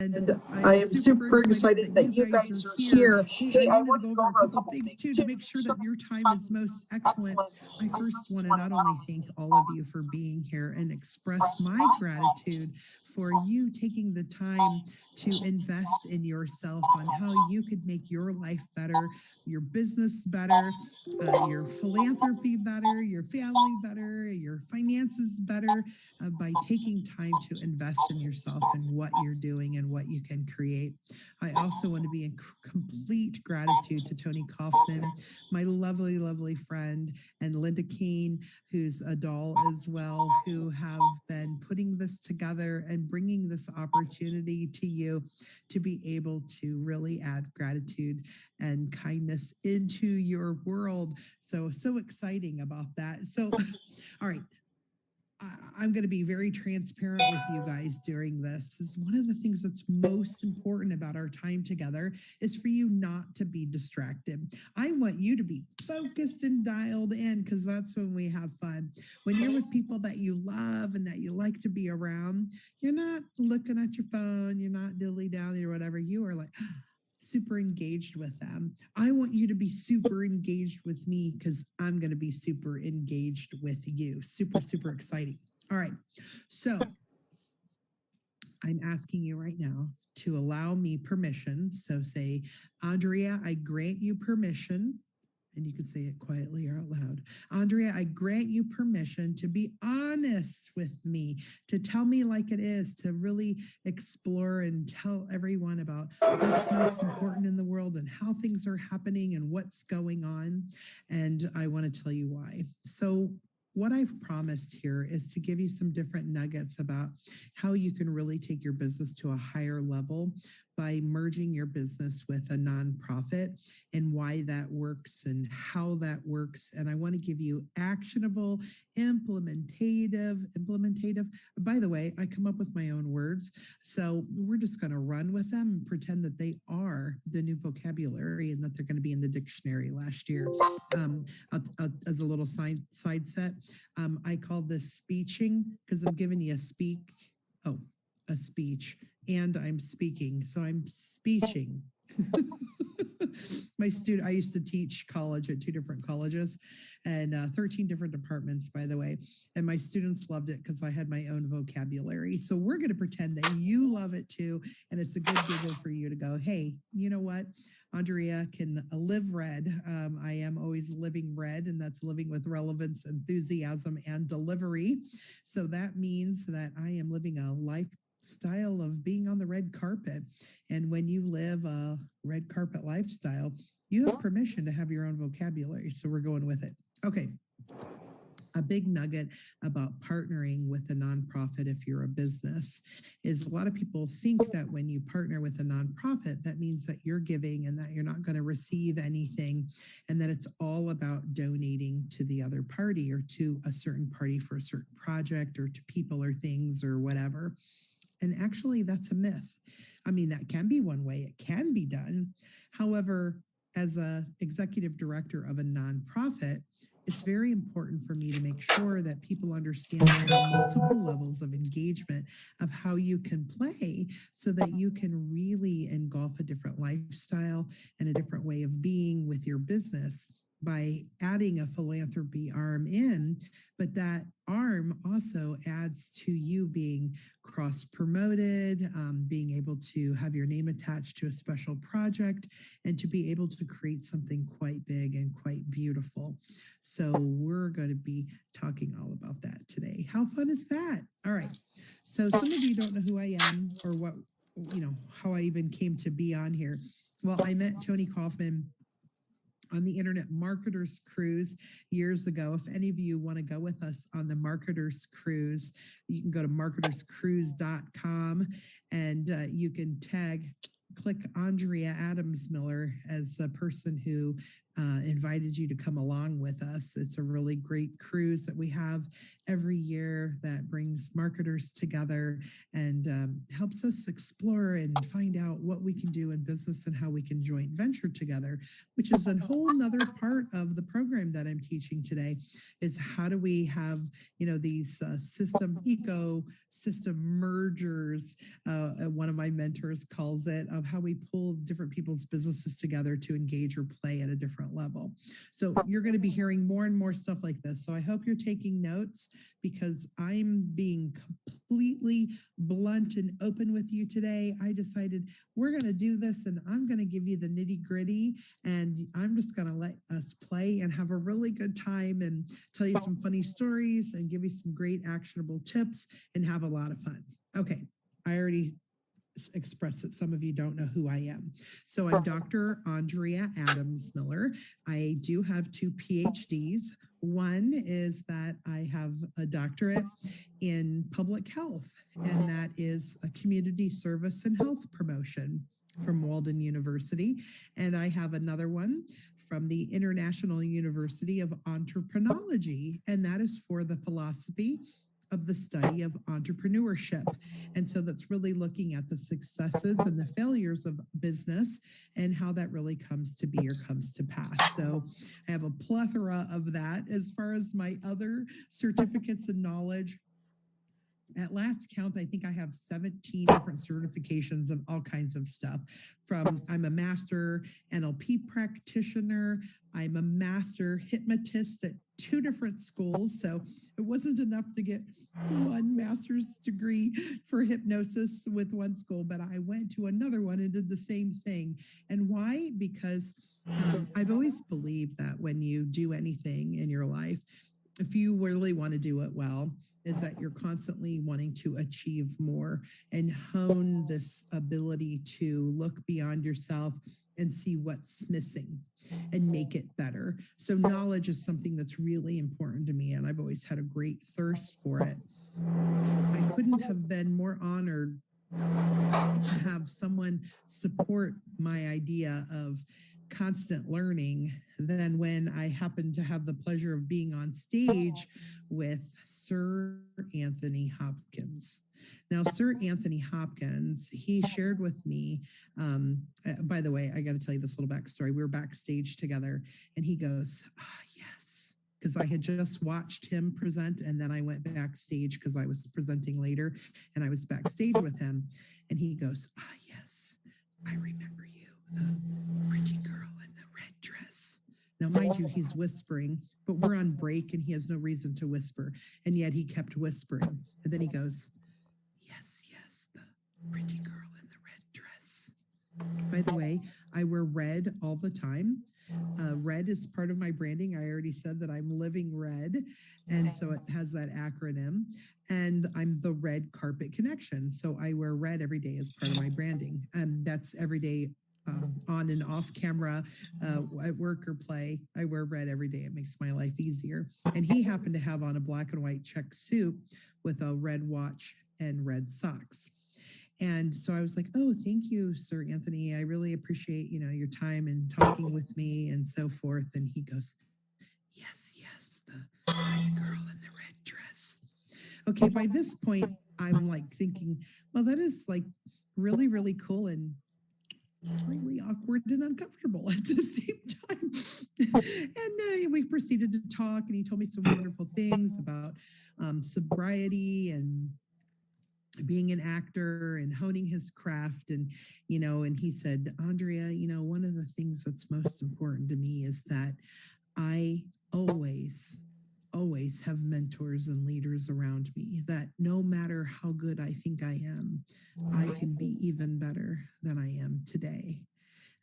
And I am super excited that you guys are here. Hey, I want to go over a couple things too to make sure that your time is most excellent. I first want to not only thank all of you for being here and express my gratitude for you taking the time to invest in yourself on how you could make your life better, your business better, your philanthropy better, your family better, your finances better, by taking time to invest in yourself and what you're doing and what you can create. I also want to be in complete gratitude to Tony Kaufman, my lovely, lovely friend, and Linda Kane, who's a doll as well, who have been putting this together and bringing this opportunity to you to be able to really add gratitude and kindness into your world. So exciting about that. So, all right. I'm going to be very transparent with you guys during this. Is one of the things that's most important about our time together is for you not to be distracted. I want you to be focused and dialed in, because that's when we have fun. When you're with people that you love and that you like to be around, you're not looking at your phone, you're not dilly-dally or whatever. You are like super engaged with them. I want you to be super engaged with me, because I'm going to be super engaged with you. Super exciting. All right. So I'm asking you right now to allow me permission. So say, Andrea, I grant you permission. And you can say it quietly or out loud. Andrea, I grant you permission to be honest with me, to tell me like it is, to really explore and tell everyone about what's most important in the world and how things are happening and what's going on. And I want to tell you why. So what I've promised here is to give you some different nuggets about how you can really take your business to a higher level by merging your business with a nonprofit, and why that works and how that works. And I want to give you actionable, implementative. By the way, I come up with my own words. So we're just going to run with them and pretend that they are the new vocabulary and that they're going to be in the dictionary last year. As a little side set, I call this speeching, because I'm giving you a speech, and I'm speaking. So I'm speeching. I used to teach college at 2 different colleges and 13 different departments, by the way. And my students loved it because I had my own vocabulary. So we're going to pretend that you love it too. And it's a good giggle for you to go, hey, you know what? Andrea can live red. I am always living red, and that's living with relevance, enthusiasm, and delivery. So that means that I am living a lifestyle of being on the red carpet. And when you live a red carpet lifestyle, you have permission to have your own vocabulary. So we're going with it. Okay. A big nugget about partnering with a nonprofit if you're a business is a lot of people think that when you partner with a nonprofit, that means that you're giving and that you're not going to receive anything, and that it's all about donating to the other party or to a certain party for a certain project or to people or things or whatever. And actually, that's a myth. I mean, that can be one way it can be done. However, as an executive director of a nonprofit, it's very important for me to make sure that people understand there are multiple levels of engagement of how you can play, so that you can really engulf a different lifestyle and a different way of being with your business by adding a philanthropy arm in, but that arm also adds to you being cross-promoted, being able to have your name attached to a special project, and to be able to create something quite big and quite beautiful. So we're going to be talking all about that today. How fun is that? All right. So some of you don't know who I am or what, how I even came to be on here. Well, I met Tony Kaufman on the Internet Marketers Cruise years ago. If any of you want to go with us on the Marketers Cruise, you can go to marketerscruise.com, and you can click Andrea Adams Miller as a person who invited you to come along with us. It's a really great cruise that we have every year that brings marketers together and helps us explore and find out what we can do in business and how we can joint venture together, which is a whole nother part of the program that I'm teaching today, is how do we have, these ecosystem mergers, one of my mentors calls it, of how we pull different people's businesses together to engage or play at a different level. So you're going to be hearing more and more stuff like this. So I hope you're taking notes, because I'm being completely blunt and open with you today. I decided we're going to do this, and I'm going to give you the nitty gritty, and I'm just going to let us play and have a really good time and tell you some funny stories and give you some great actionable tips and have a lot of fun. Okay, I already express that some of you don't know who I am. So I'm Dr. Andrea Adams Miller. I do have 2 PhDs. One is that I have a doctorate in public health, and that is a community service and health promotion from Walden University. And I have another one from the International University of Entrepreneurology, and that is for the philosophy of the study of entrepreneurship. And so that's really looking at the successes and the failures of business and how that really comes to be or comes to pass. So I have a plethora of that. As far as my other certificates and knowledge, at last count, I think I have 17 different certifications of all kinds of stuff. I'm a master NLP practitioner. I'm a master hypnotist at 2 different schools. So it wasn't enough to get 1 master's degree for hypnosis with one school, but I went to another one and did the same thing. And why? Because I've always believed that when you do anything in your life, if you really want to do it well, is that you're constantly wanting to achieve more and hone this ability to look beyond yourself and see what's missing and make it better. So knowledge is something that's really important to me, and I've always had a great thirst for it. I couldn't have been more honored to have someone support my idea of constant learning than when I happened to have the pleasure of being on stage with Sir Anthony Hopkins. Now, Sir Anthony Hopkins, he shared with me, by the way, I got to tell you this little backstory. We were backstage together, and he goes, yes, because I had just watched him present, and then I went backstage because I was presenting later, and I was backstage with him, and he goes, yes, I remember you, the pretty girl in the red dress. Now, mind you, he's whispering, but we're on break, and he has no reason to whisper, and yet he kept whispering, and then he goes, yes, the pretty girl in the red dress. By the way, I wear red all the time. Red is part of my branding. I already said that I'm living red, and so it has that acronym. And I'm the Red Carpet Connection. So I wear red every day as part of my branding. And that's every day on and off camera, at work or play. I wear red every day. It makes my life easier. And he happened to have on a black and white check suit with a red watch and red socks. And so I was like, oh, thank you, Sir Anthony. I really appreciate, your time and talking with me and so forth. And he goes, yes, the girl in the red dress. Okay, by this point, I'm like thinking, well, that is like really, really cool and slightly awkward and uncomfortable at the same time. And we proceeded to talk, and he told me some wonderful things about sobriety and being an actor and honing his craft. And he said, Andrea, one of the things that's most important to me is that I always have mentors and leaders around me, that no matter how good I think I am, I can be even better than I am today.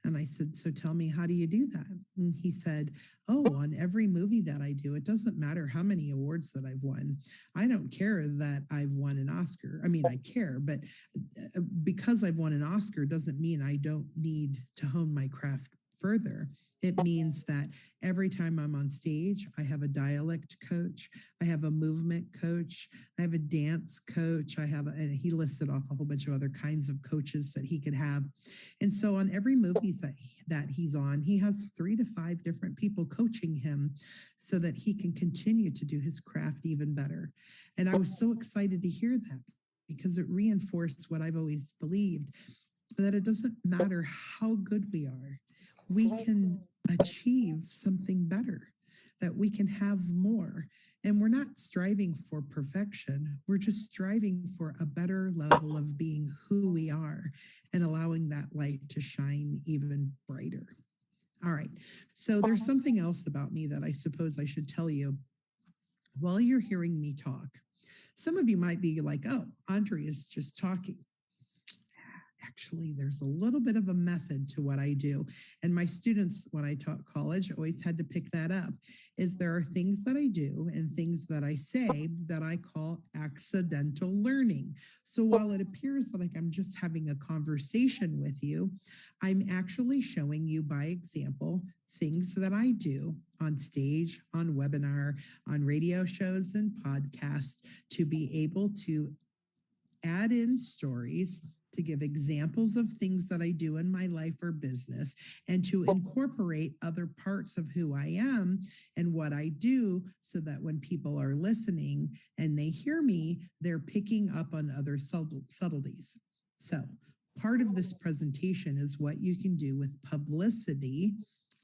And I said, so tell me, how do you do that? And he said, on every movie that I do, it doesn't matter how many awards that I've won. I don't care that I've won an Oscar. I mean, I care, but because I've won an Oscar doesn't mean I don't need to hone my craft further, it means that every time I'm on stage, I have a dialect coach, I have a movement coach, I have a dance coach, and he listed off a whole bunch of other kinds of coaches that he could have. And so on every movie that he's on, he has 3 to 5 different people coaching him so that he can continue to do his craft even better. And I was so excited to hear that because it reinforced what I've always believed, that it doesn't matter how good we are, we can achieve something better, that we can have more. And we're not striving for perfection. We're just striving for a better level of being who we are and allowing that light to shine even brighter. All right. So there's something else about me that I suppose I should tell you while you're hearing me talk. Some of you might be like, oh, Andrea's just talking. Actually, there's a little bit of a method to what I do. And my students, when I taught college, always had to pick that up, is there are things that I do and things that I say that I call accidental learning. So while it appears like I'm just having a conversation with you, I'm actually showing you by example things that I do on stage, on webinar, on radio shows and podcasts to be able to add in stories, to give examples of things that I do in my life or business, and to incorporate other parts of who I am and what I do so that when people are listening and they hear me, they're picking up on other subtleties. So part of this presentation is what you can do with Publicity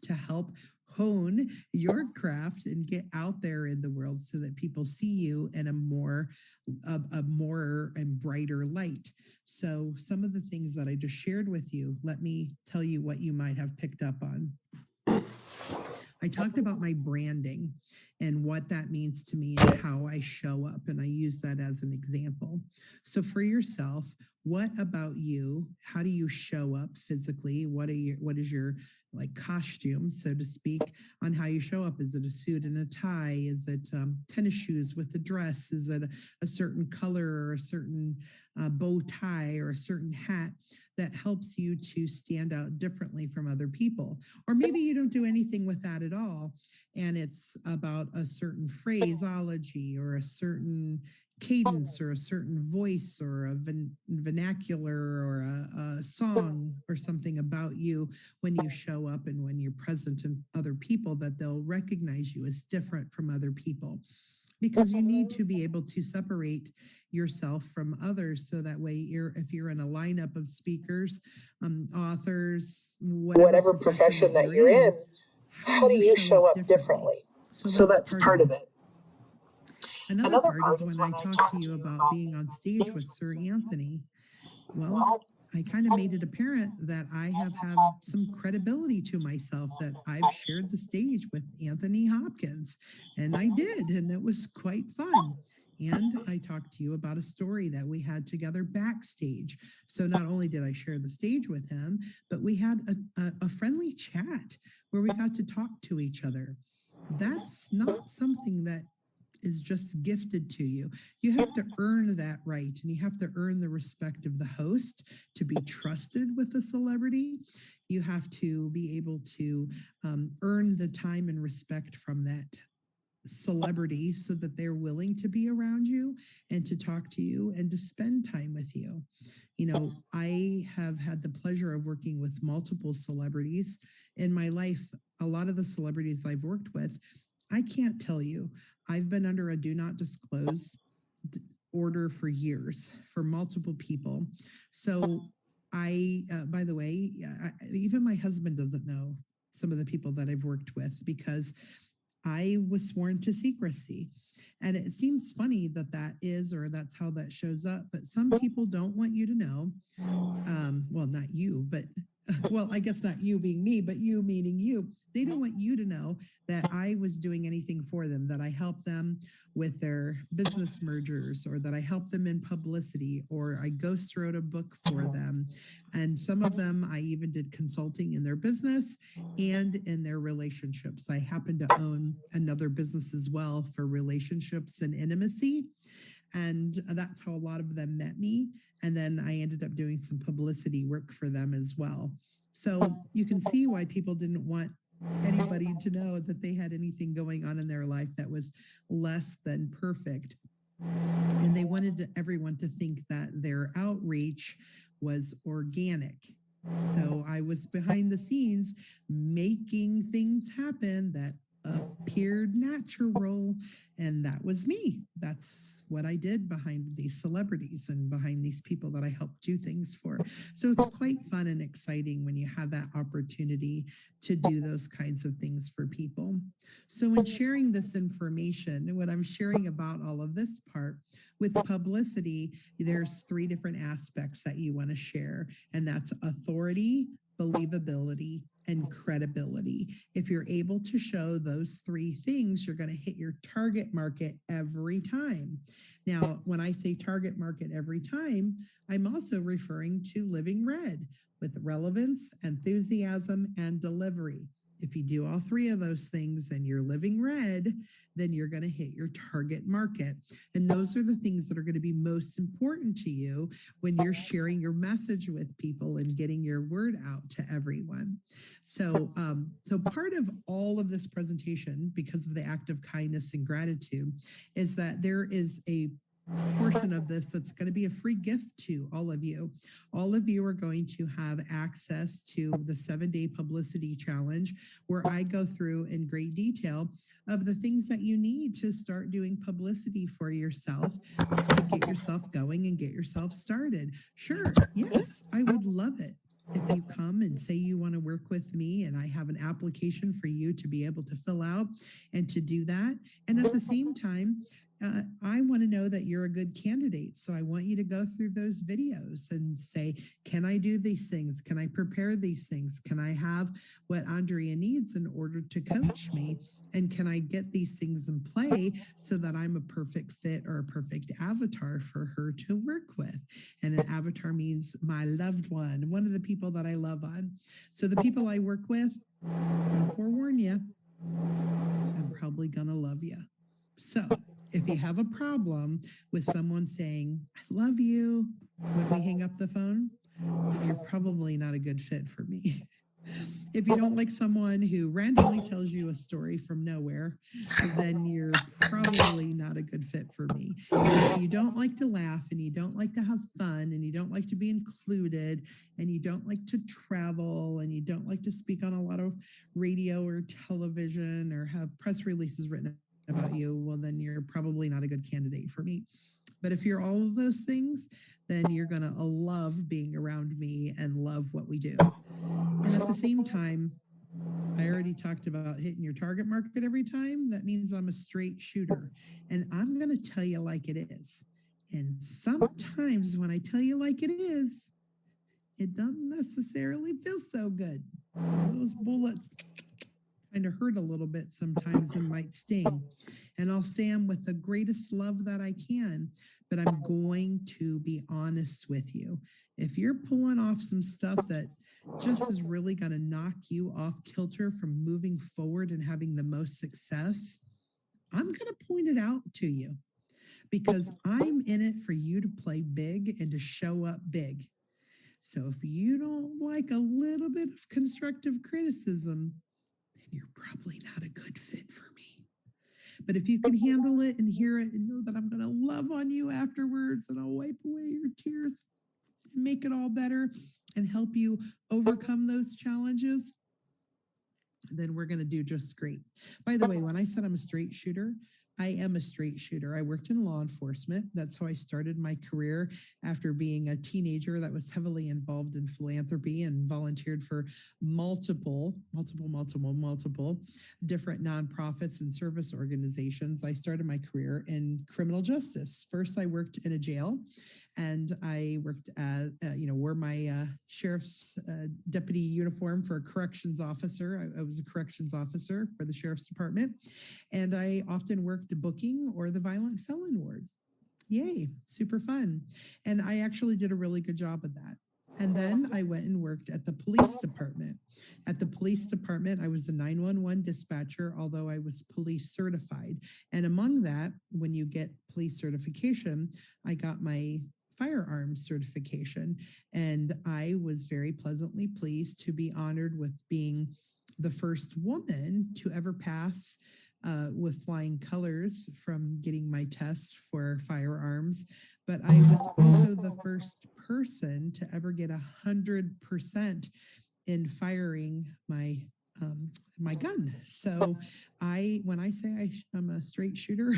to help hone your craft and get out there in the world so that people see you in a more and brighter light. So some of the things that I just shared with you, let me tell you what you might have picked up on. I talked about my branding and what that means to me and how I show up, and I use that as an example. So for yourself, what about you? How do you show up physically? What is your like costume, so to speak, on how you show up? Is it a suit and a tie? Is it tennis shoes with a dress? Is it a certain color or a certain bow tie or a certain hat that helps you to stand out differently from other people? Or maybe you don't do anything with that at all, and it's about a certain phraseology or a certain cadence or a certain voice or a vernacular or a song or something about you when you show up and when you're present in other people, that they'll recognize you as different from other people. Because you need to be able to separate yourself from others, so that way if you're in a lineup of speakers, authors, whatever profession that you're in, how do you show up differently? So that's part of it. Another part is when I talk to you about being on stage with Sir Anthony. Well, I kind of made it apparent that I have had some credibility to myself, that I've shared the stage with Anthony Hopkins, and I did, and it was quite fun. And I talked to you about a story that we had together backstage. So not only did I share the stage with him, but we had a friendly chat where we got to talk to each other. That's not something that is just gifted to you. You have to earn that right, and you have to earn the respect of the host to be trusted with a celebrity. You have to be able to earn the time and respect from that celebrity so that they're willing to be around you and to talk to you and to spend time with you. You know, I have had the pleasure of working with multiple celebrities in my life. A lot of the celebrities I've worked with, I can't tell you, I've been under a do not disclose order for years for multiple people. So by the way, even my husband doesn't know some of the people that I've worked with, because I was sworn to secrecy. And it seems funny that that's how that shows up. But some people don't want you to know. Well, not you, but well, I guess not you being me, but you meaning you. They don't want you to know that I was doing anything for them, that I helped them with their business mergers, or that I helped them in publicity, or I ghost wrote a book for them. And some of them, I even did consulting in their business and in their relationships. I happen to own another business as well for relationships and intimacy. And that's how a lot of them met me. And then I ended up doing some publicity work for them as well. So you can see why people didn't want anybody to know that they had anything going on in their life that was less than perfect. And they wanted everyone to think that their outreach was organic. So I was behind the scenes making things happen that appeared natural, and that was me. That's what I did behind these celebrities and behind these people that I helped do things for. So it's quite fun and exciting when you have that opportunity to do those kinds of things for people. So in sharing this information, what I'm sharing about all of this part with publicity, there's 3 different aspects that you want to share, and that's authority, believability, and credibility. If you're able to show those 3 things, you're going to hit your target market every time. Now, when I say target market every time, I'm also referring to Living Red with relevance, enthusiasm, and delivery. If you do all 3 of those things and you're Living Red, then you're going to hit your target market. And those are the things that are going to be most important to you when you're sharing your message with people and getting your word out to everyone. So, so part of all of this presentation, because of the act of kindness and gratitude, is that there is a portion of this that's going to be a free gift to all of you. All of you are going to have access to the 7-day publicity challenge, where I go through in great detail of the things that you need to start doing publicity for yourself, to get yourself going and get yourself started. Sure, yes, I would love it if you come and say you want to work with me, and I have an application for you to be able to fill out and to do that. And at the same time, I want to know that you're a good candidate. So I want you to go through those videos and say, can I do these things? Can I prepare these things? Can I have what Andrea needs in order to coach me? And can I get these things in play so that I'm a perfect fit or a perfect avatar for her to work with? And an avatar means my loved one of the people that I love on. So the people I work with, I'll forewarn you, I'm probably gonna love you. So if you have a problem with someone saying, I love you, when we hang up the phone, you're probably not a good fit for me. If you don't like someone who randomly tells you a story from nowhere, then you're probably not a good fit for me. If you don't like to laugh, and you don't like to have fun, and you don't like to be included, and you don't like to travel, and you don't like to speak on a lot of radio or television or have press releases written about you, well, then you're probably not a good candidate for me. But if you're all of those things, then you're going to love being around me and love what we do. And at the same time, I already talked about hitting your target market every time. That means I'm a straight shooter. And I'm going to tell you like it is. And sometimes when I tell you like it is, it doesn't necessarily feel so good. Those bullets kind of hurt a little bit sometimes and might sting. And I'll say them with the greatest love that I can, but I'm going to be honest with you. If you're pulling off some stuff that just is really going to knock you off kilter from moving forward and having the most success, I'm going to point it out to you, because I'm in it for you to play big and to show up big. So if you don't like a little bit of constructive criticism, you're probably not a good fit for me. But if you can handle it and hear it and know that I'm going to love on you afterwards, and I'll wipe away your tears and make it all better and help you overcome those challenges, then we're going to do just great. By the way, when I said I'm a straight shooter, I am a straight shooter. I worked in law enforcement. That's how I started my career after being a teenager that was heavily involved in philanthropy and volunteered for multiple different nonprofits and service organizations. I started my career in criminal justice. First, I worked in a jail, and I worked as, wore my sheriff's deputy uniform for a corrections officer. I was a corrections officer for the sheriff's department, and I often worked booking or the violent felon ward. Yay, super fun. And I actually did a really good job of that. And then I went and worked at the police department. At the police department, I was a 911 dispatcher, although I was police certified. And among that, when you get police certification, I got my firearms certification. And I was very pleasantly pleased to be honored with being the first woman to ever pass with flying colors from getting my test for firearms. But I was also the first person to ever get 100% in firing my gun. So when I say I'm a straight shooter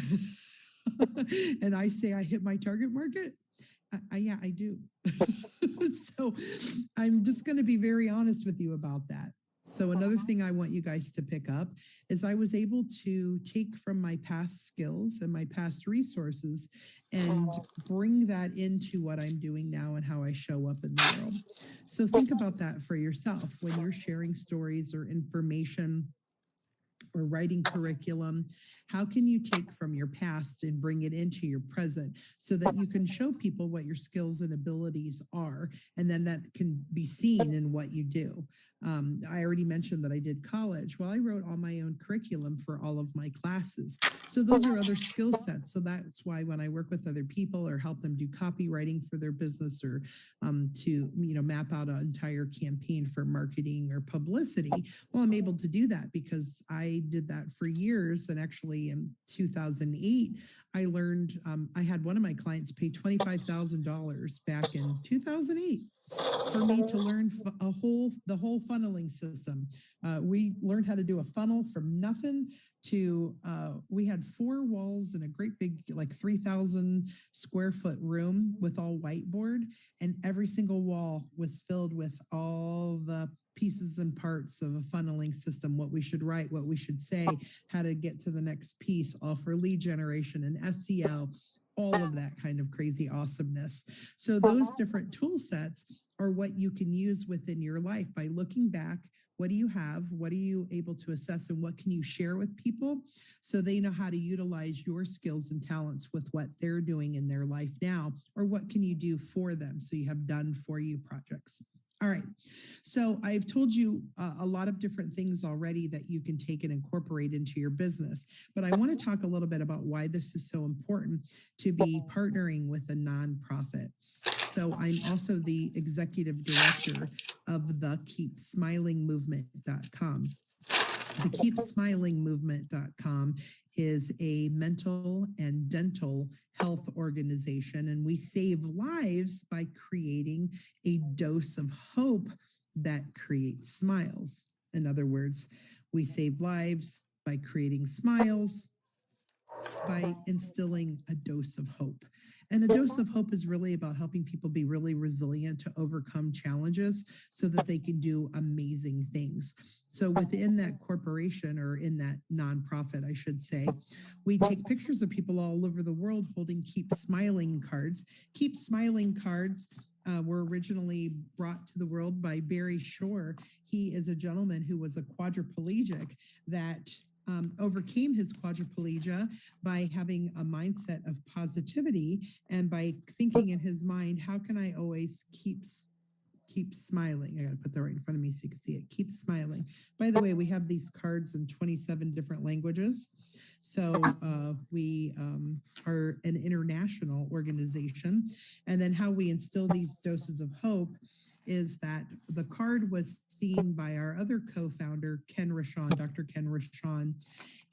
and I say I hit my target market, yeah, I do. So I'm just going to be very honest with you about that. So another thing I want you guys to pick up is I was able to take from my past skills and my past resources and bring that into what I'm doing now and how I show up in the world. So think about that for yourself when you're sharing stories or information or writing curriculum. How can you take from your past and bring it into your present so that you can show people what your skills and abilities are, and then that can be seen in what you do? I already mentioned that I did college. Well, I wrote all my own curriculum for all of my classes. So those are other skill sets. So that's why when I work with other people or help them do copywriting for their business or to map out an entire campaign for marketing or publicity, well, I'm able to do that because I did that for years. And actually in 2008, I learned, I had one of my clients pay $25,000 back in 2008 for me to learn the whole funneling system. We learned how to do a funnel from nothing to, we had 4 walls in a great big, like 3,000 square foot room with all whiteboard, and every single wall was filled with all the pieces and parts of a funneling system, what we should write, what we should say, how to get to the next piece, all for lead generation and SEO, all of that kind of crazy awesomeness. So those different tool sets are what you can use within your life by looking back. What do you have? What are you able to assess? And what can you share with people so they know how to utilize your skills and talents with what they're doing in their life now? Or what can you do for them so you have done for you projects? All right, so I've told you a lot of different things already that you can take and incorporate into your business, but I want to talk a little bit about why this is so important to be partnering with a nonprofit. So I'm also the executive director of the KeepSmilingMovement.com. The KeepSmilingMovement.com is a mental and dental health organization, and we save lives by creating a dose of hope that creates smiles. In other words, we save lives by creating smiles, by instilling a dose of hope. And a dose of hope is really about helping people be really resilient to overcome challenges so that they can do amazing things. So within that corporation, or in that nonprofit, I should say, we take pictures of people all over the world holding Keep Smiling cards. Keep Smiling cards were originally brought to the world by Barry Shore. He is a gentleman who was a quadriplegic that overcame his quadriplegia by having a mindset of positivity and by thinking in his mind, how can I always keep smiling? I got to put that right in front of me so you can see it. Keep smiling. By the way, we have these cards in 27 different languages. So we are an international organization. And then how we instill these doses of hope is that the card was seen by our other co-founder, Ken Rochon, Dr. Ken Rochon.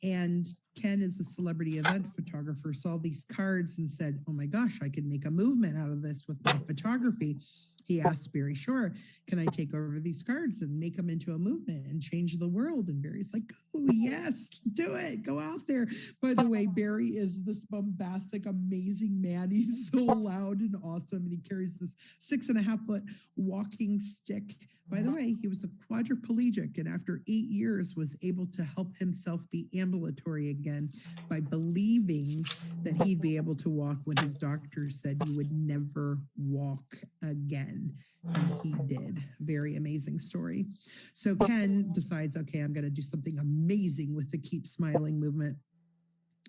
And Ken is a celebrity event photographer, saw these cards and said, oh my gosh, I could make a movement out of this with my photography. He asked Barry Shore, can I take over these cards and make them into a movement and change the world? And Barry's like, oh yes, do it, go out there. By the way, Barry is this bombastic, amazing man. He's so loud and awesome. And he carries this 6.5-foot walking stick. By the way, he was a quadriplegic, and after 8 years was able to help himself be ambulatory again by believing that he'd be able to walk when his doctor said you would never walk again. And he did. Very amazing story. So Ken decides, okay, I'm going to do something amazing with the Keep Smiling movement.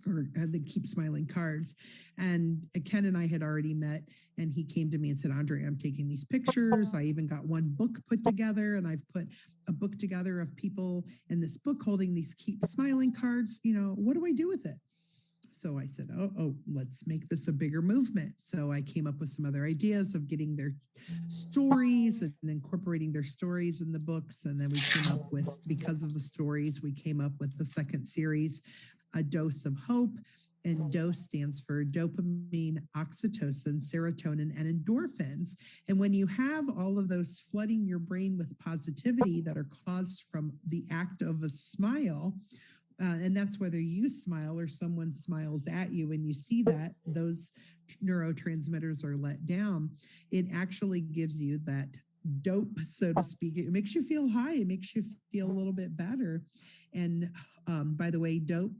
or the Keep Smiling cards. And Ken and I had already met, and he came to me and said, Andre, I'm taking these pictures. I even got one book put together, and I've put a book together of people in this book holding these Keep Smiling cards. What do I do with it? So I said, let's make this a bigger movement. So I came up with some other ideas of getting their stories and incorporating their stories in the books. And then we came up with, because of the stories, we came up with the second series, A Dose of Hope. And DOSE stands for dopamine, oxytocin, serotonin, and endorphins. And when you have all of those flooding your brain with positivity that are caused from the act of a smile, and that's whether you smile or someone smiles at you, and you see that those neurotransmitters are let down, it actually gives you that dope, so to speak. It makes you feel high. It makes you feel a little bit better. And by the way, dope,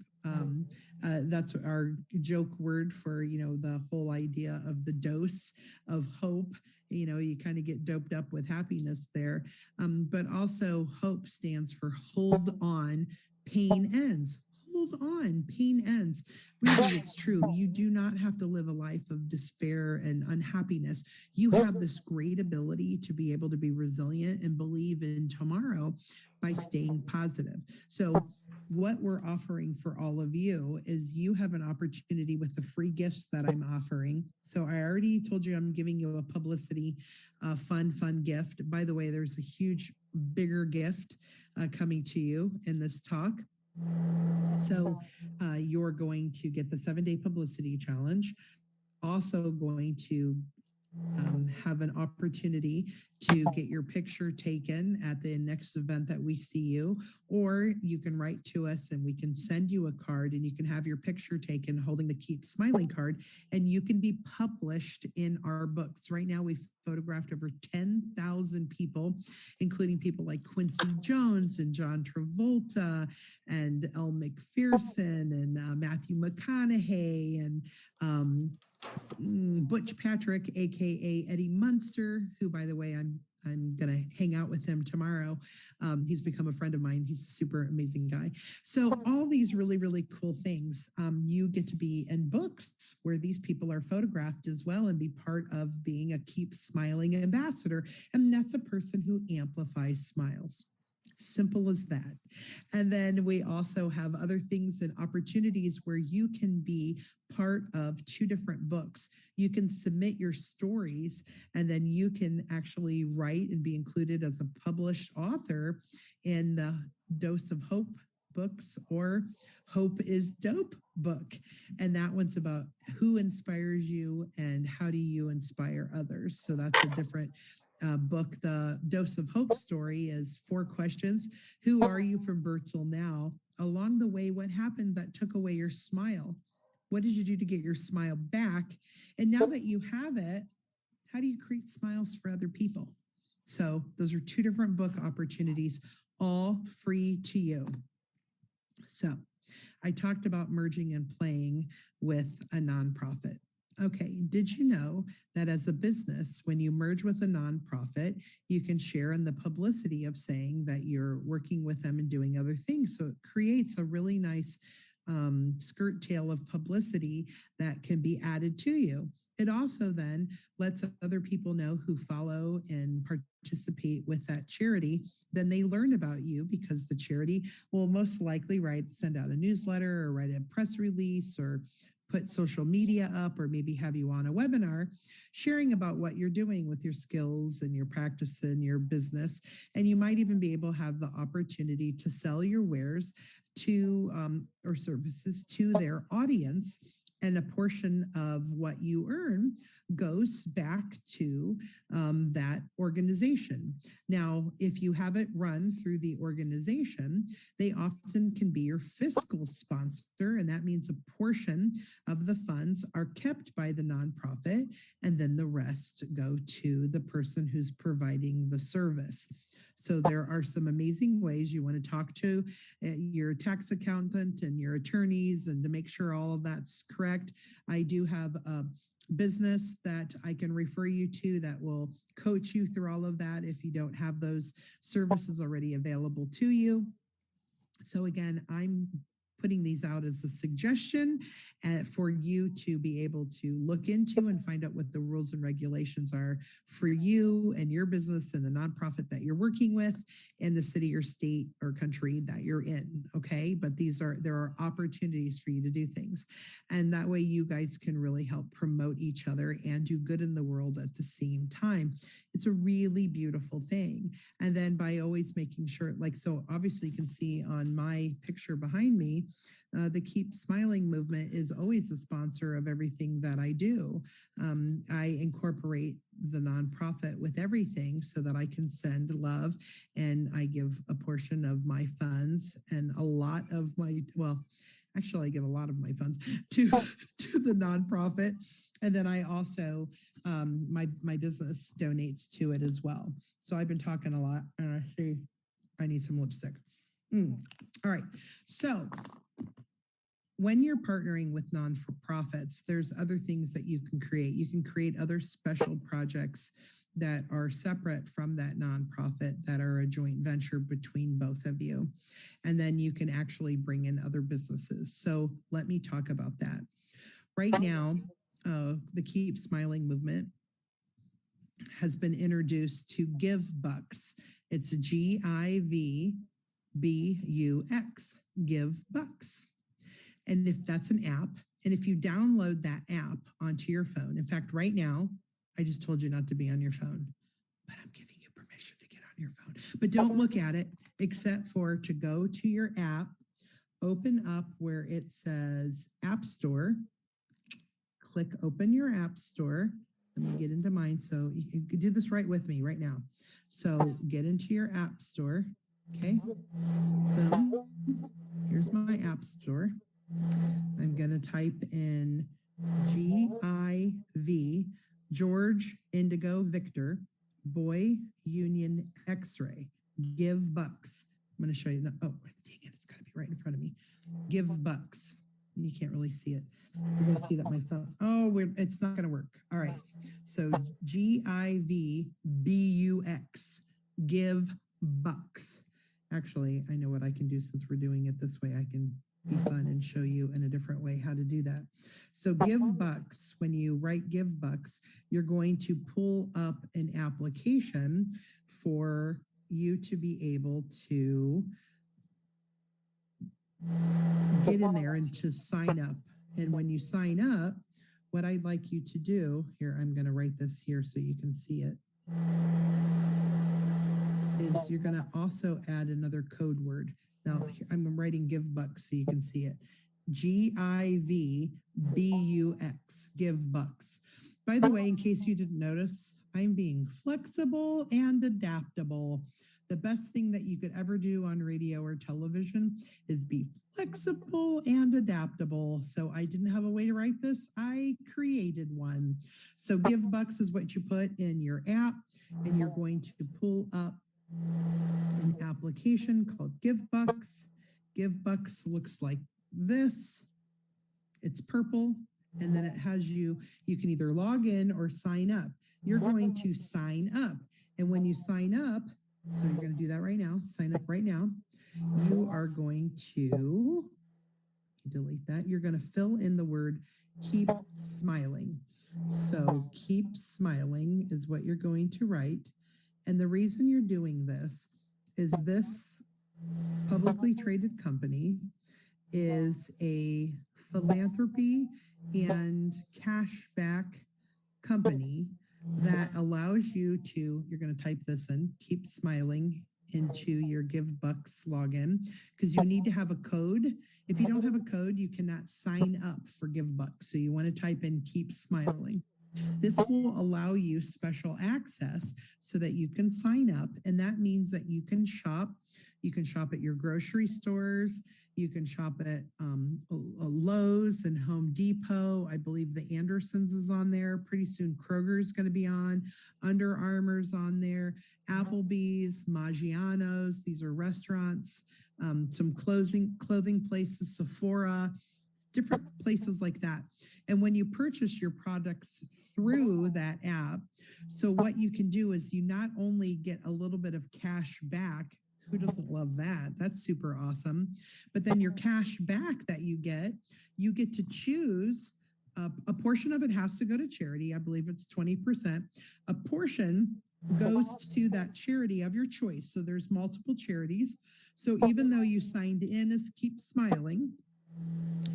that's our joke word for, the whole idea of the dose of hope. You kind of get doped up with happiness there. But also hope stands for hold on, pain ends. Hold on, pain ends. Really, it's true. You do not have to live a life of despair and unhappiness. You have this great ability to be able to be resilient and believe in tomorrow by staying positive. So what we're offering for all of you is you have an opportunity with the free gifts that I'm offering. So I already told you I'm giving you a Publicity fun gift. By the way, there's a huge, bigger gift coming to you in this talk. So you're going to get the 7-day Publicity challenge, also going to have an opportunity to get your picture taken at the next event that we see you, or you can write to us and we can send you a card and you can have your picture taken holding the Keep Smiling card, and you can be published in our books. Right now, we've photographed over 10,000 people, including people like Quincy Jones and John Travolta and Elle McPherson and Matthew McConaughey and Butch Patrick, aka Eddie Munster, who, by the way, I'm gonna hang out with him tomorrow. He's become a friend of mine. He's a super amazing guy. So all these really, really cool things. You get to be in books where these people are photographed as well and be part of being a Keep Smiling ambassador. And that's a person who amplifies smiles. Simple as that. And then we also have other things and opportunities where you can be part of 2 different books. You can submit your stories, and then you can actually write and be included as a published author in the Dose of Hope books or Hope is Dope book. And that one's about who inspires you and how do you inspire others. So that's a different book. The Dose of Hope story is 4 questions. Who are you from birth till now? Along the way, what happened that took away your smile? What did you do to get your smile back? And now that you have it, how do you create smiles for other people? So those are 2 different book opportunities, all free to you. So I talked about merging and playing with a nonprofit. Okay, did you know that as a business, when you merge with a nonprofit, you can share in the publicity of saying that you're working with them and doing other things? So it creates a really nice skirt tail of publicity that can be added to you. It also then lets other people know who follow and participate with that charity. Then they learn about you because the charity will most likely send out a newsletter or write a press release or put social media up, or maybe have you on a webinar sharing about what you're doing with your skills and your practice and your business. And you might even be able to have the opportunity to sell your wares to or services to their audience. And a portion of what you earn goes back to that organization. Now, if you have it run through the organization, they often can be your fiscal sponsor, and that means a portion of the funds are kept by the nonprofit, and then the rest go to the person who's providing the service. So there are some amazing ways you want to talk to your tax accountant and your attorneys and to make sure all of that's correct. I do have a business that I can refer you to that will coach you through all of that if you don't have those services already available to you. So again, I'm putting these out as a suggestion for you to be able to look into and find out what the rules and regulations are for you and your business and the nonprofit that you're working with and the city or state or country that you're in, okay? But there are opportunities for you to do things. And that way you guys can really help promote each other and do good in the world at the same time. It's a really beautiful thing. And then by always making sure, like, so obviously you can see on my picture behind me, the Keep Smiling movement is always a sponsor of everything that I do. I incorporate the nonprofit with everything so that I can send love, and I give a portion of my funds and a lot of my, well, actually I give a lot of my funds to the nonprofit. And then I also, my business donates to it as well. So I've been talking a lot. See, I need some lipstick. All right, so when you're partnering with non-for-profits, there's other things that you can create. You can create other special projects that are separate from that nonprofit that are a joint venture between both of you. And then you can actually bring in other businesses. So let me talk about that. Right now, the Keep Smiling movement has been introduced to Give Bucks. It's GIVBUX, Give Bucks. And if that's an app, and if you download that app onto your phone, in fact, right now, I just told you not to be on your phone, but I'm giving you permission to get on your phone. But don't look at it except for to go to your app, open up where it says App Store, click open your App Store. Let me get into mine. So you can do this right with me right now. So get into your App Store. Okay. Boom. Here's my App Store. I'm going to type in GIV, George Indigo Victor, Boy Union X-ray, Give Bucks. I'm going to show you that. Oh, dang it, it's got to be right in front of me. Give Bucks. You can't really see it. You're going to see that my phone. Oh, it's not going to work. All right. So GIVBUX, Give Bucks. Actually, I know what I can do since we're doing it this way. I can be fun and show you in a different way how to do that. So Give Bucks, when you write Give Bucks, you're going to pull up an application for you to be able to get in there and to sign up. And when you sign up, what I'd like you to do, here, I'm going to write this here so you can see it, is you're going to also add another code word. Now, I'm writing Give Bucks so you can see it. GIVBUX, Give Bucks. By the way, in case you didn't notice, I'm being flexible and adaptable. The best thing that you could ever do on radio or television is be flexible and adaptable. So I didn't have a way to write this. I created one. So Give Bucks is what you put in your app, and you're going to pull up an application called Give Bucks. Give Bucks looks like this. It's purple, and then it has you can either log in or sign up. You're going to sign up. And when you sign up, so you're going to do that right now, sign up right now. You are going to delete that. You're going to fill in the word keep smiling. So keep smiling is what you're going to write. And the reason you're doing this is this publicly traded company is a philanthropy and cashback company that allows you to, you're going to type this in, keep smiling into your Give Bucks login, because you need to have a code. If you don't have a code, you cannot sign up for Give Bucks. So you want to type in keep smiling. This will allow you special access so that you can sign up. And that means that you can shop. You can shop at your grocery stores. You can shop at Lowe's and Home Depot. I believe the Andersons is on there. Pretty soon Kroger is going to be on. Under Armour's on there. Applebee's, Maggiano's. These are restaurants. Some clothing places, Sephora, different places like that. And when you purchase your products through that app, so what you can do is you not only get a little bit of cash back Who doesn't love that? That's super awesome. But then your cash back that you get to choose. A portion of it has to go to charity. I believe it's 20%. A portion goes to that charity of your choice. So there's multiple charities. So even though you signed in as Keep Smiling,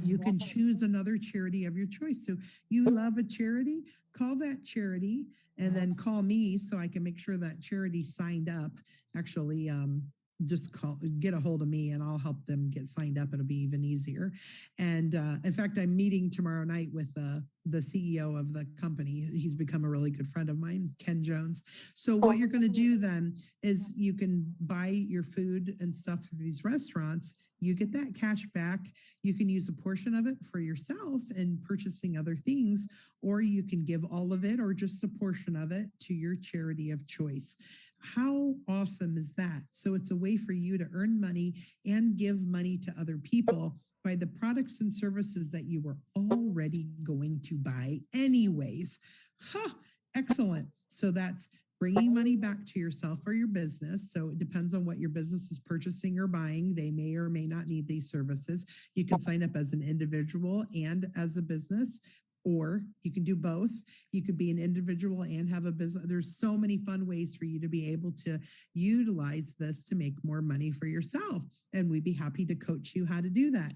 you can choose another charity of your choice. So you love a charity, call that charity and then call me so I can make sure that charity signed up. Actually, just get a hold of me and I'll help them get signed up. It'll be even easier. And in fact, I'm meeting tomorrow night with the CEO of the company. He's become a really good friend of mine, Ken Jones. So what you're going to do then is you can buy your food and stuff for these restaurants. You get that cash back. You can use a portion of it for yourself and purchasing other things, or you can give all of it or just a portion of it to your charity of choice. How awesome is that? So it's a way for you to earn money and give money to other people by the products and services that you were already going to buy anyways. Excellent. So that's bringing money back to yourself or your business. So it depends on what your business is purchasing or buying. They may or may not need these services. You can sign up as an individual and as a business, or you can do both. You could be an individual and have a business. There's so many fun ways for you to be able to utilize this to make more money for yourself. And we'd be happy to coach you how to do that.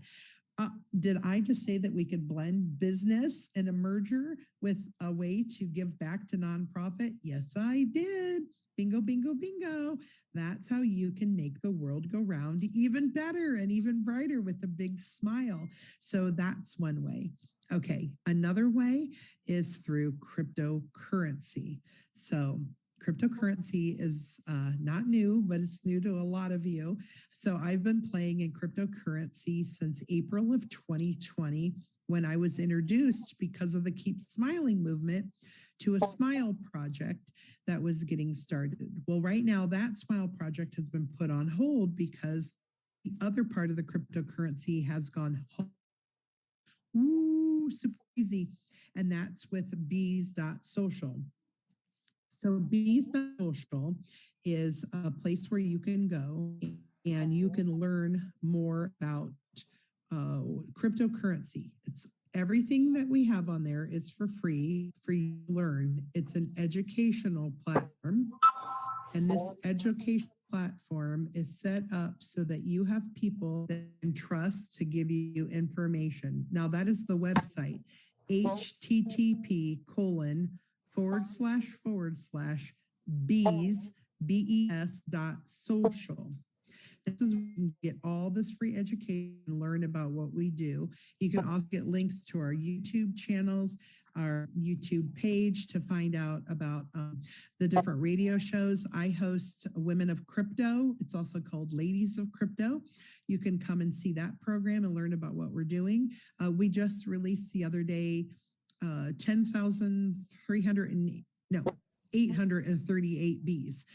Did I just say that we could blend business and a merger with a way to give back to nonprofit? Yes, I did. Bingo, bingo, bingo. That's how you can make the world go round even better and even brighter with a big smile. So that's one way. Okay, another way is through cryptocurrency. So cryptocurrency is not new, but it's new to a lot of you. So I've been playing in cryptocurrency since April of 2020 when I was introduced because of the Keep Smiling movement to a Smile project that was getting started. Well, right now that Smile project has been put on hold because the other part of the cryptocurrency has gone home. Ooh, super easy. And that's with bees.social. So bees.social is a place where you can go and you can learn more about cryptocurrency. It's everything that we have on there is for you to learn. It's an educational platform, and this education platform is set up so that you have people that can trust to give you information. Now that is the website, http:// bees.social. This is where you can get all this free education and learn about what we do. You can also get links to our YouTube channels, our YouTube page to find out about the different radio shows. I host Women of Crypto. It's also called Ladies of Crypto. You can come and see that program and learn about what we're doing. We just released the other day 838 bees.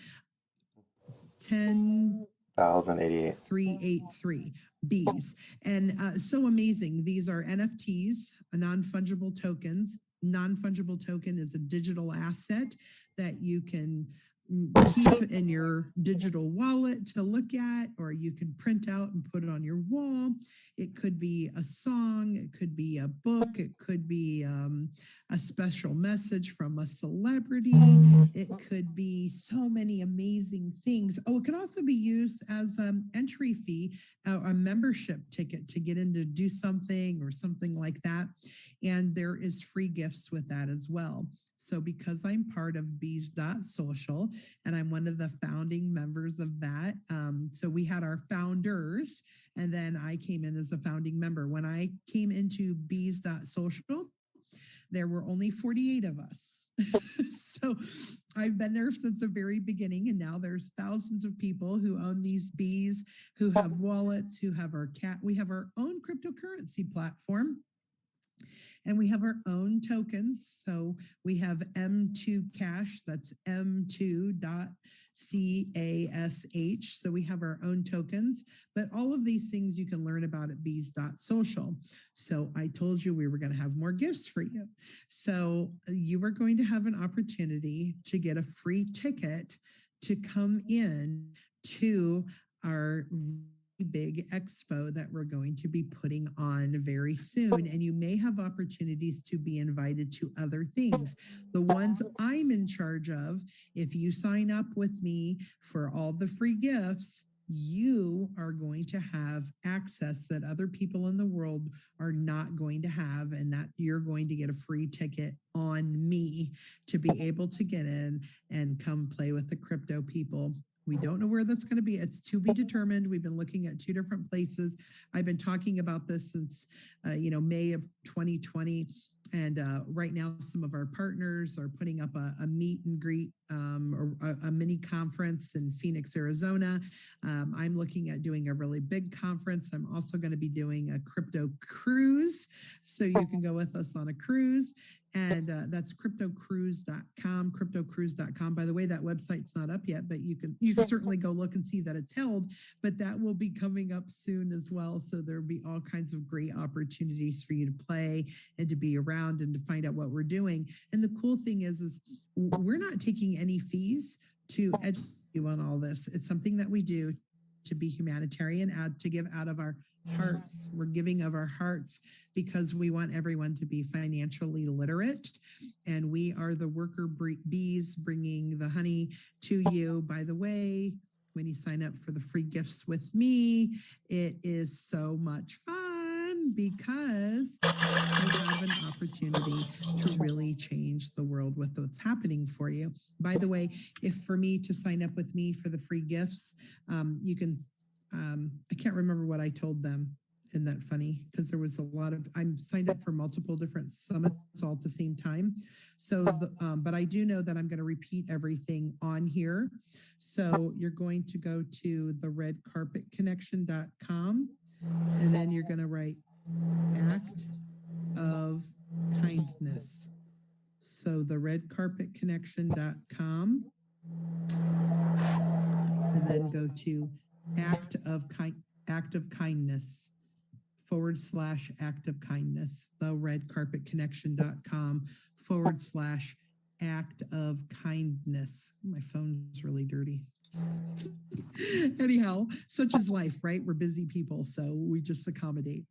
10,088 bees. And so amazing. These are NFTs, non-fungible tokens. Non-fungible token is a digital asset that you can keep in your digital wallet to look at, or you can print out and put it on your wall. It could be a song, it could be a book, it could be a special message from a celebrity. It could be so many amazing things. Oh, it could also be used as an entry fee, a membership ticket to get in to do something or something like that. And there is free gifts with that as well. So because I'm part of bees.social and I'm one of the founding members of that, so we had our founders and then I came in as a founding member. When I came into bees.social, there were only 48 of us. So I've been there since the very beginning, and now there's thousands of people who own these bees, who have wallets, who have our cat. We have our own cryptocurrency platform. And we have our own tokens. So we have M2 Cash, that's M2.cash. So we have our own tokens, but all of these things you can learn about at bees.social. So I told you we were going to have more gifts for you. So you are going to have an opportunity to get a free ticket to come in to our big expo that we're going to be putting on very soon. And you may have opportunities to be invited to other things. The ones I'm in charge of, if you sign up with me for all the free gifts, you are going to have access that other people in the world are not going to have, and that you're going to get a free ticket on me to be able to get in and come play with the crypto people. We don't know where that's going to be. It's to be determined. We've been looking at 2 different places. I've been talking about this since, May of 2020. And right now, some of our partners are putting up a meet and greet or a mini conference in Phoenix, Arizona. I'm looking at doing a really big conference. I'm also going to be doing a crypto cruise, so you can go with us on a cruise. And that's cryptocruise.com. By the way, that website's not up yet, but you can certainly go look and see that it's held. But that will be coming up soon as well. So there'll be all kinds of great opportunities for you to play and to be around and to find out what we're doing. And the cool thing is we're not taking any fees to educate you on all this. It's something that we do to be humanitarian, to give out of our hearts. We're giving of our hearts because we want everyone to be financially literate. And we are the worker bees bringing the honey to you. By the way, when you sign up for the free gifts with me, it is so much fun because you have an opportunity to really change the world with what's happening for you. By the way, if for me to sign up with me for the free gifts, you can, I can't remember what I told them. Isn't that funny? Because there was a lot of, I'm signed up for multiple different summits all at the same time. So, but I do know that I'm going to repeat everything on here. So you're going to go to theredcarpetconnection.com and then you're going to write act of kindness. So theredcarpetconnection.com and then go to act of kindness /act of kindness, theredcarpetconnection.com/act of kindness. My phone's really dirty. Anyhow, such is life, right? We're busy people, so we just accommodate.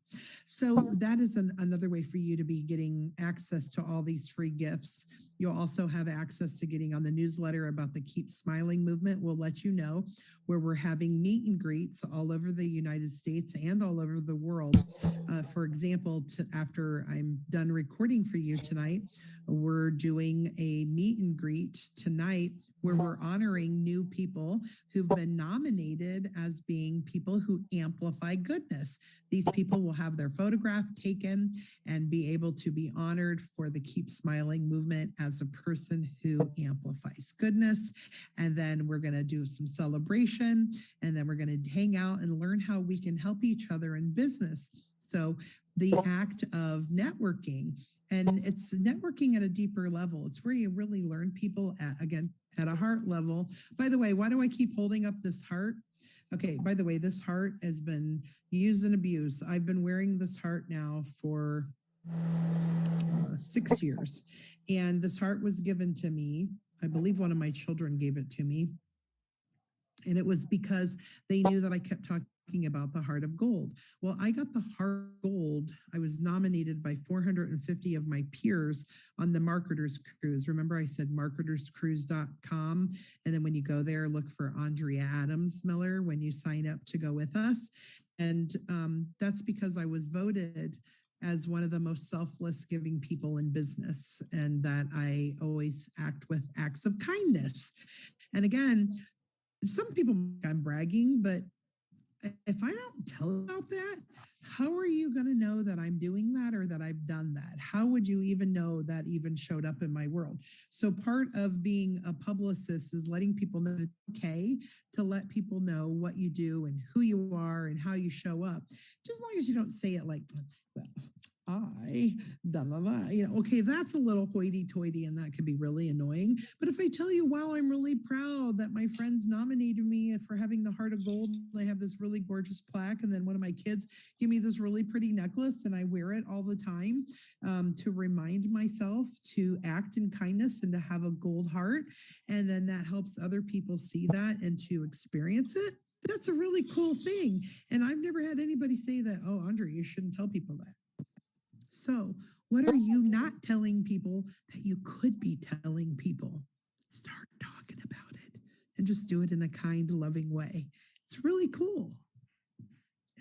So that is another way for you to be getting access to all these free gifts. You'll also have access to getting on the newsletter about the Keep Smiling movement. We'll let you know where we're having meet and greets all over the United States and all over the world. For example, after I'm done recording for you tonight, we're doing a meet and greet tonight where we're honoring new people who've been nominated as being people who amplify goodness. These people will have their photograph taken and be able to be honored for the Keep Smiling movement as a person who amplifies goodness. And then we're going to do some celebration, and then we're going to hang out and learn how we can help each other in business. So the act of networking, and it's networking at a deeper level. It's where you really learn people at a heart level. By the way, why do I keep holding up this heart? Okay, by the way, this heart has been used and abused. I've been wearing this heart now for 6 years. And this heart was given to me. I believe one of my children gave it to me. And it was because they knew that I kept talking about the heart of gold. Well, I got the heart of gold. I was nominated by 450 of my peers on the Marketers Cruise. Remember, I said marketerscruise.com. And then when you go there, look for Andrea Adams Miller when you sign up to go with us. And that's because I was voted as one of the most selfless giving people in business, and that I always act with acts of kindness. And again, some people think I'm bragging, but if I don't tell you about that, how are you going to know that I'm doing that or that I've done that? How would you even know that even showed up in my world? So part of being a publicist is letting people know it's okay to let people know what you do and who you are and how you show up. Just as long as you don't say it like, well, okay, that's a little hoity-toity and that could be really annoying. But if I tell you, wow, I'm really proud that my friends nominated me for having the heart of gold, I have this really gorgeous plaque, and then one of my kids give me this really pretty necklace and I wear it all the time to remind myself to act in kindness and to have a gold heart. And then that helps other people see that and to experience it. That's a really cool thing. And I've never had anybody say that, oh, Andre, you shouldn't tell people that. So what are you not telling people that you could be telling people? Start talking about it and just do it in a kind, loving way. It's really cool.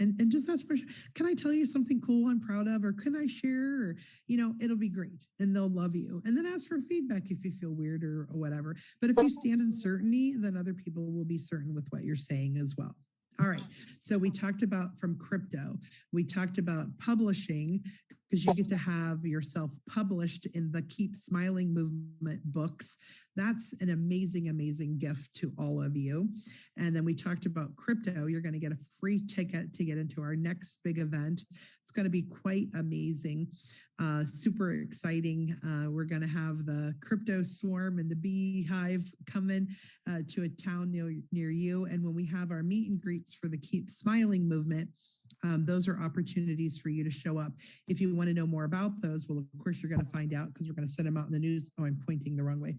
And just ask for, can I tell you something cool I'm proud of, or can I share, or, it'll be great and they'll love you. And then ask for feedback if you feel weird or whatever. But if you stand in certainty, then other people will be certain with what you're saying as well. All right. So we talked about from crypto, we talked about publishing, because you get to have yourself published in the Keep Smiling Movement books. That's an amazing, amazing gift to all of you. And then we talked about crypto. You're going to get a free ticket to get into our next big event. It's going to be quite amazing, super exciting. We're going to have the crypto swarm and the beehive coming to a town near you. And when we have our meet and greets for the Keep Smiling Movement, those are opportunities for you to show up. If you want to know more about those, well, of course, you're going to find out because we're going to send them out in the news. Oh, I'm pointing the wrong way.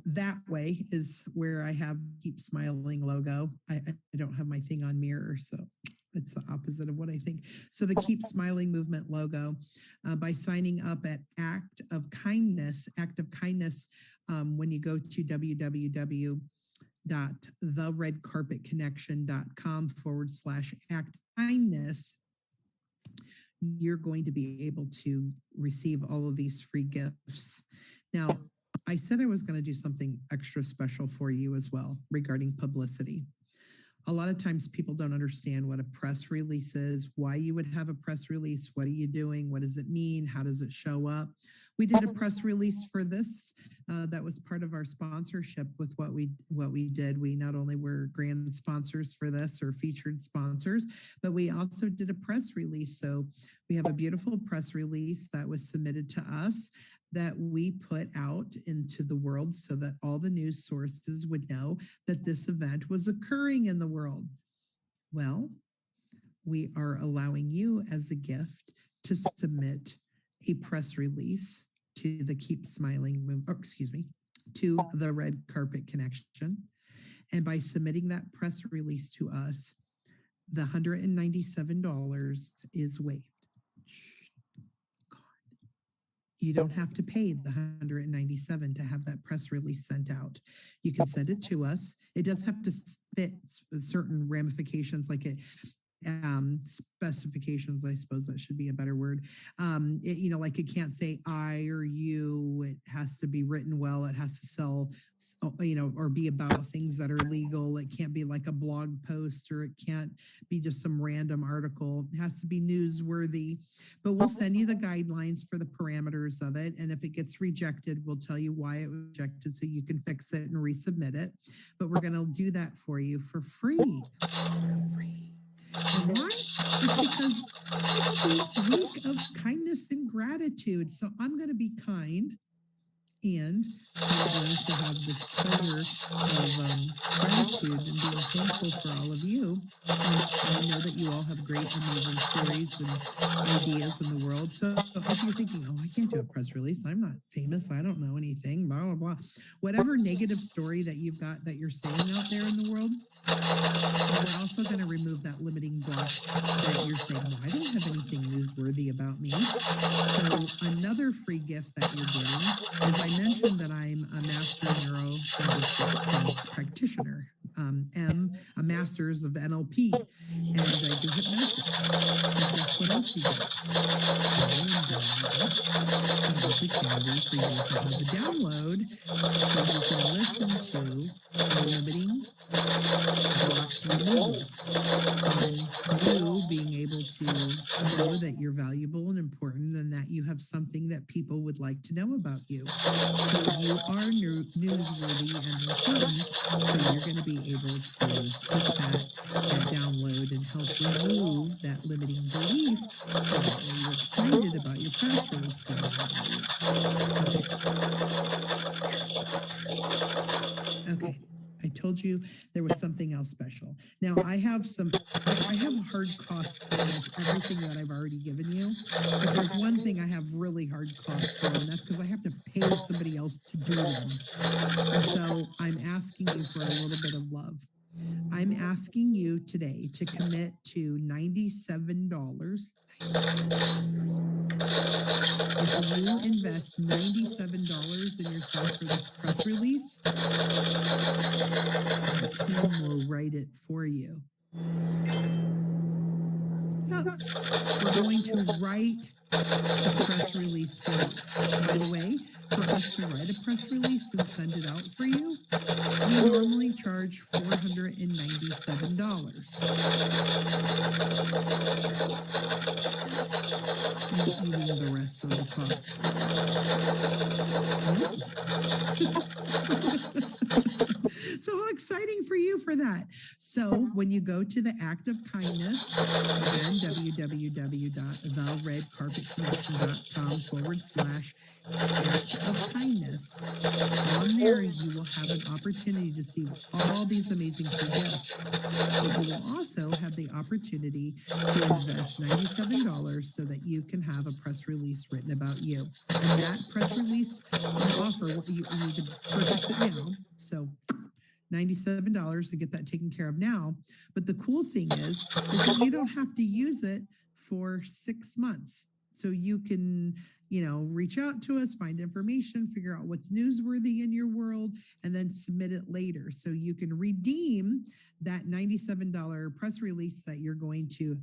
That way is where I have Keep Smiling logo. I don't have my thing on mirror, so it's the opposite of what I think. So the Keep Smiling Movement logo, by signing up at Act of Kindness, when you go to www.theredcarpetconnection.com/act kindness, you're going to be able to receive all of these free gifts. Now, I said I was going to do something extra special for you as well regarding publicity. A lot of times people don't understand what a press release is, why you would have a press release, what are you doing, what does it mean, how does it show up? We did a press release for this. That was part of our sponsorship with what we did. We not only were grand sponsors for this or featured sponsors, but we also did a press release. So we have a beautiful press release that was submitted to us that we put out into the world so that all the news sources would know that this event was occurring in the world. Well, we are allowing you as a gift to submit a press release to the Keep Smiling, to the Red Carpet Connection. And by submitting that press release to us, the $197 is waived. You don't have to pay the $197 to have that press release sent out. You can send it to us. It does have to fit certain ramifications, like specifications, I suppose that should be a better word. Like it can't say I or you. It has to be written well. It has to sell, or be about things that are legal. It can't be like a blog post, or it can't be just some random article. It has to be newsworthy. But we'll send you the guidelines for the parameters of it. And if it gets rejected, we'll tell you why it was rejected so you can fix it and resubmit it. But we're going to do that for you for free. And why? It's because it's the week of kindness and gratitude. So I'm going to be kind, and I'm going to have this pleasure of gratitude and being thankful for all of you. And I know that you all have great, amazing stories and ideas in the world. So if you're thinking, oh, I can't do a press release, I'm not famous, I don't know anything, blah, blah, blah. Whatever negative story that you've got that you're saying out there in the world, we're also going to remove that limiting block that you're saying, well, I don't have anything newsworthy about me. So another free gift that you're getting is, I mentioned that I'm a master neuro practitioner, a master's of NLP, and I do hypnosis. And guess what else you get? Opportunity for you to have the download so you can listen to limiting block removal. You being able to know that you're valuable and important, and that you have something that people would like to know about you. So you are newsworthy and important, so you're going to be able to put that download and help remove that limiting belief so that you're excited about your press release going out. Okay. I told you there was something else special. Now I have hard costs for everything that I've already given you. But there's one thing I have really hard costs for, and that's because I have to pay somebody else to do them. And so I'm asking you for a little bit of love. I'm asking you today to commit to $97. If you invest $97 in yourself for this press release, my team will write it for you. Yep. We're going to write the press release for you. By the way, for us to write a press release and send it out for you, we normally charge $497. I'm eating the rest of the cost. So how exciting for you for that. So when you go to the Act of Kindness, again, www.theredcarpetconnection.com/act of kindness, on there you will have an opportunity to see all these amazing free gifts. But you will also have the opportunity to invest $97 so that you can have a press release written about you. And that press release offer, you need to purchase it now. So $97 to get that taken care of now. But the cool thing is that you don't have to use it for 6 months. So you can, reach out to us, find information, figure out what's newsworthy in your world, and then submit it later. So you can redeem that $97 press release that you're going to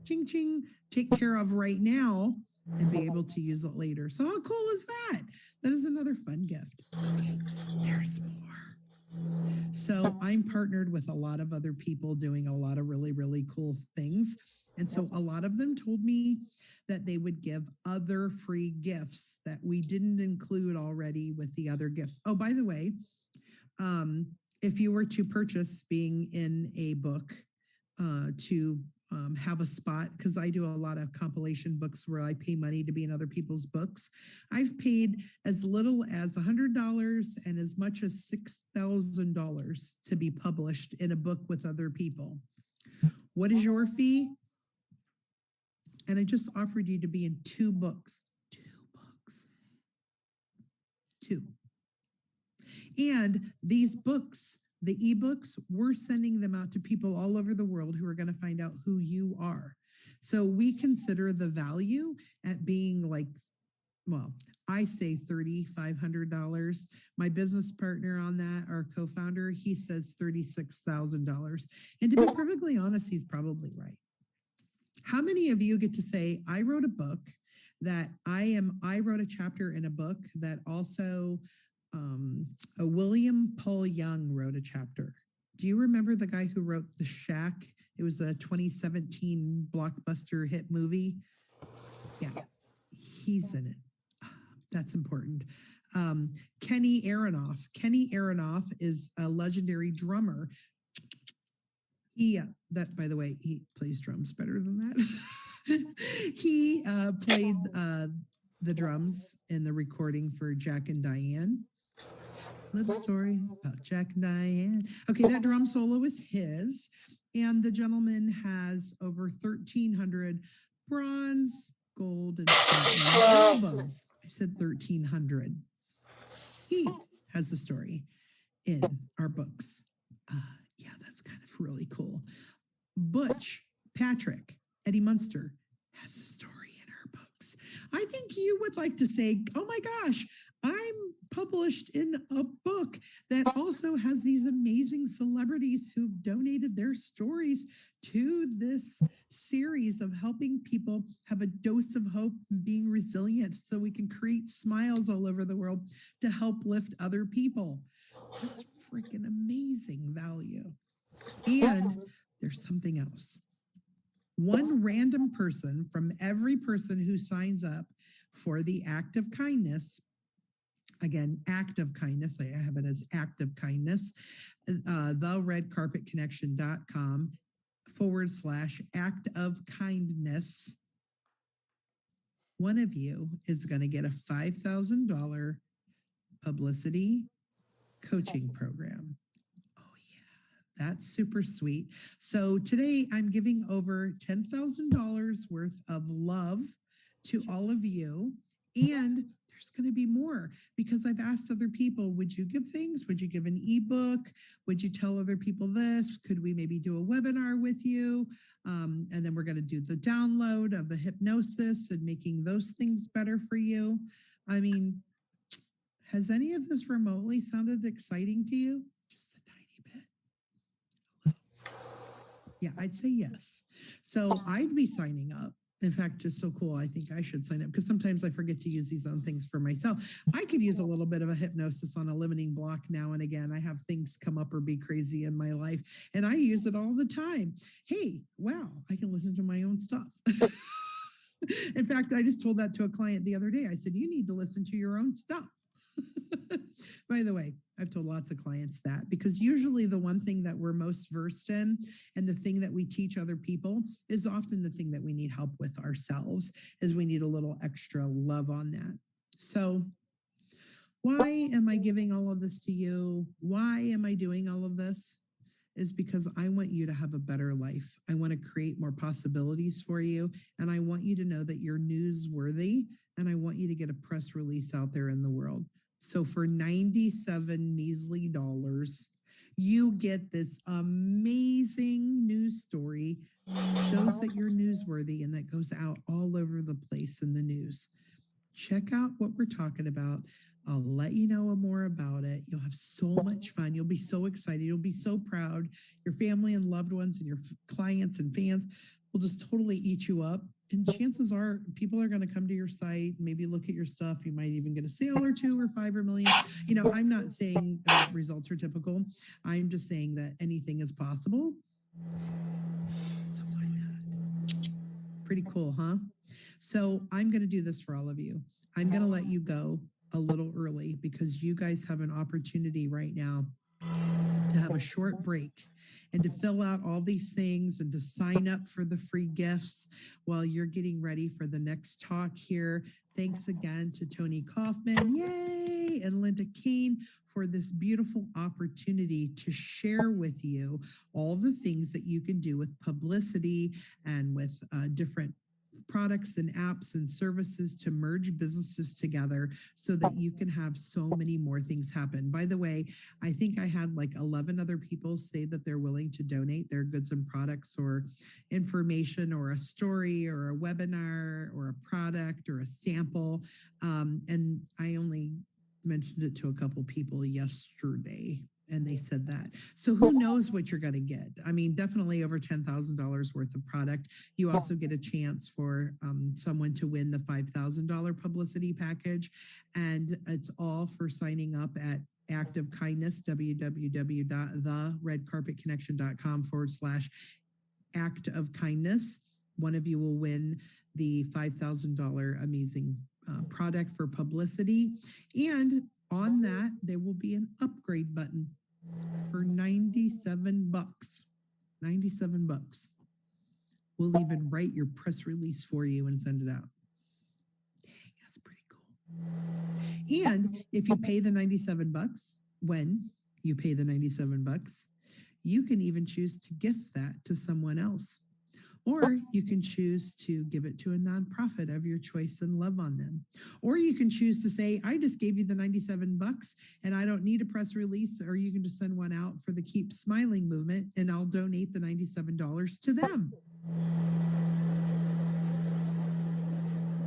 ching ching take care of right now and be able to use it later. So how cool is that? That is another fun gift. Okay, there's more. So I'm partnered with a lot of other people doing a lot of really, really cool things. And so a lot of them told me that they would give other free gifts that we didn't include already with the other gifts. Oh, by the way, if you were to purchase being in a book to have a spot, because I do a lot of compilation books where I pay money to be in other people's books. I've paid as little as $100 and as much as $6,000 to be published in a book with other people. What is your fee? And I just offered you to be in 2 books. 2 books. 2. And these books, the ebooks, we're sending them out to people all over the world who are going to find out who you are. So we consider the value at being I say $3,500. My business partner on that, our co-founder, he says $36,000. And to be perfectly honest, he's probably right. How many of you get to say, I wrote a book that I wrote a chapter in a book that also William Paul Young wrote a chapter. Do you remember the guy who wrote The Shack? It was a 2017 blockbuster hit movie. Yeah, he's in it. That's important. Kenny Aronoff. Kenny Aronoff is a legendary drummer. That, by the way, he plays drums better than that. He played the drums in the recording for Jack and Diane. Love story about Jack and Diane. Okay, that drum solo is his. And the gentleman has over 1,300 bronze, gold, and platinum albums. I said 1,300. He has a story in our books. Yeah, that's kind of really cool. Butch Patrick, Eddie Munster, has a story in our books. I think you would like to say, oh my gosh, I'm published in a book that also has these amazing celebrities who've donated their stories to this series of helping people have a dose of hope and being resilient so we can create smiles all over the world to help lift other people. That's freaking amazing value. And there's something else. One random person from every person who signs up for the Act of Kindness, again, Act of Kindness, I have it as Act of Kindness, theredcarpetconnection.com/Act of Kindness. One of you is going to get a $5,000 publicity coaching program. That's super sweet. So today I'm giving over $10,000 worth of love to all of you. And there's there's going to be more because I've asked other people, would you give things? Would you give an ebook? Would you tell other people this? Could we maybe do a webinar with you? And then we're going to do the download of the hypnosis and making those things better for you. I mean, has any of this remotely sounded exciting to you? Just a tiny bit. Yeah, I'd say yes. So I'd be signing up. In fact, it's so cool. I think I should sign up because sometimes I forget to use these own things for myself. I could use a little bit of a hypnosis on a limiting block now and again. I have things come up or be crazy in my life, and I use it all the time. Hey, wow, I can listen to my own stuff. In fact, I just told that to a client the other day. I said, you need to listen to your own stuff. By the way, I've told lots of clients that because usually the one thing that we're most versed in and the thing that we teach other people is often the thing that we need help with ourselves, is we need a little extra love on that. So why am I giving all of this to you? Why am I doing all of this? Is because I want you to have a better life. I want to create more possibilities for you. And I want you to know that you're newsworthy. And I want you to get a press release out there in the world. So for 97 measly dollars, you get this amazing news story, shows that you're newsworthy, and that goes out all over the place in the news. Check out what we're talking about. I'll let you know more about it. You'll have so much fun. You'll be so excited. You'll be so proud. Your family and loved ones and your clients and fans will just totally eat you up. And chances are people are going to come to your site, maybe look at your stuff. You might even get a sale or 2 or 5 or million. You know, I'm not saying that results are typical. I'm just saying that anything is possible. So why not? Pretty cool, huh? So I'm going to do this for all of you. I'm going to let you go a little early because you guys have an opportunity right now to have a short break and to fill out all these things and to sign up for the free gifts while you're getting ready for the next talk here. Thanks again to Tony Kaufman, yay, and Linda Kane for this beautiful opportunity to share with you all the things that you can do with Publicity and with different products and apps and services to merge businesses together so that you can have so many more things happen. By the way, I think I had like 11 other people say that they're willing to donate their goods and products or information or a story or a webinar or a product or a sample. And I only mentioned it to a couple people yesterday, and they said that. So who knows what you're going to get? I mean, definitely over $10,000 worth of product. You also get a chance for someone to win the $5,000 publicity package. And it's all for signing up at Act of Kindness, www.theredcarpetconnection.com/act of kindness. One of you will win the $5,000 amazing product for Publicity. And on that, there will be an upgrade button for 97 bucks. 97 bucks. We'll even write your press release for you and send it out. Dang, that's pretty cool. And if you pay the 97 bucks, when you pay the 97 bucks, you can even choose to gift that to someone else. Or you can choose to give it to a nonprofit of your choice and love on them. Or you can choose to say, I just gave you the 97 bucks and I don't need a press release, or you can just send one out for the Keep Smiling movement and I'll donate the $97 to them.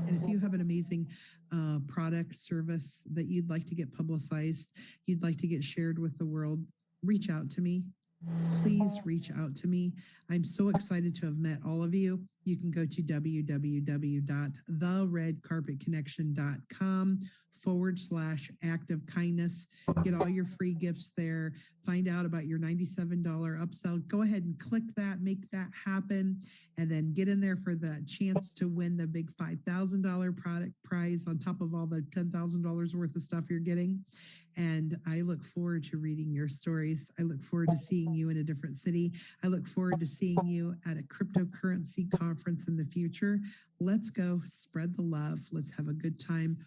And if you have an amazing product, service that you'd like to get publicized, you'd like to get shared with the world, reach out to me. Please reach out to me. I'm so excited to have met all of you. You can go to www.theredcarpetconnection.com/act of kindness. Get all your free gifts there. Find out about your $97 upsell. Go ahead and click that, make that happen, and then get in there for that chance to win the big $5,000 product prize on top of all the $10,000 worth of stuff you're getting. And I look forward to reading your stories. I look forward to seeing you in a different city. I look forward to seeing you at a cryptocurrency conference in the future. Let's go spread the love. Let's have a good time.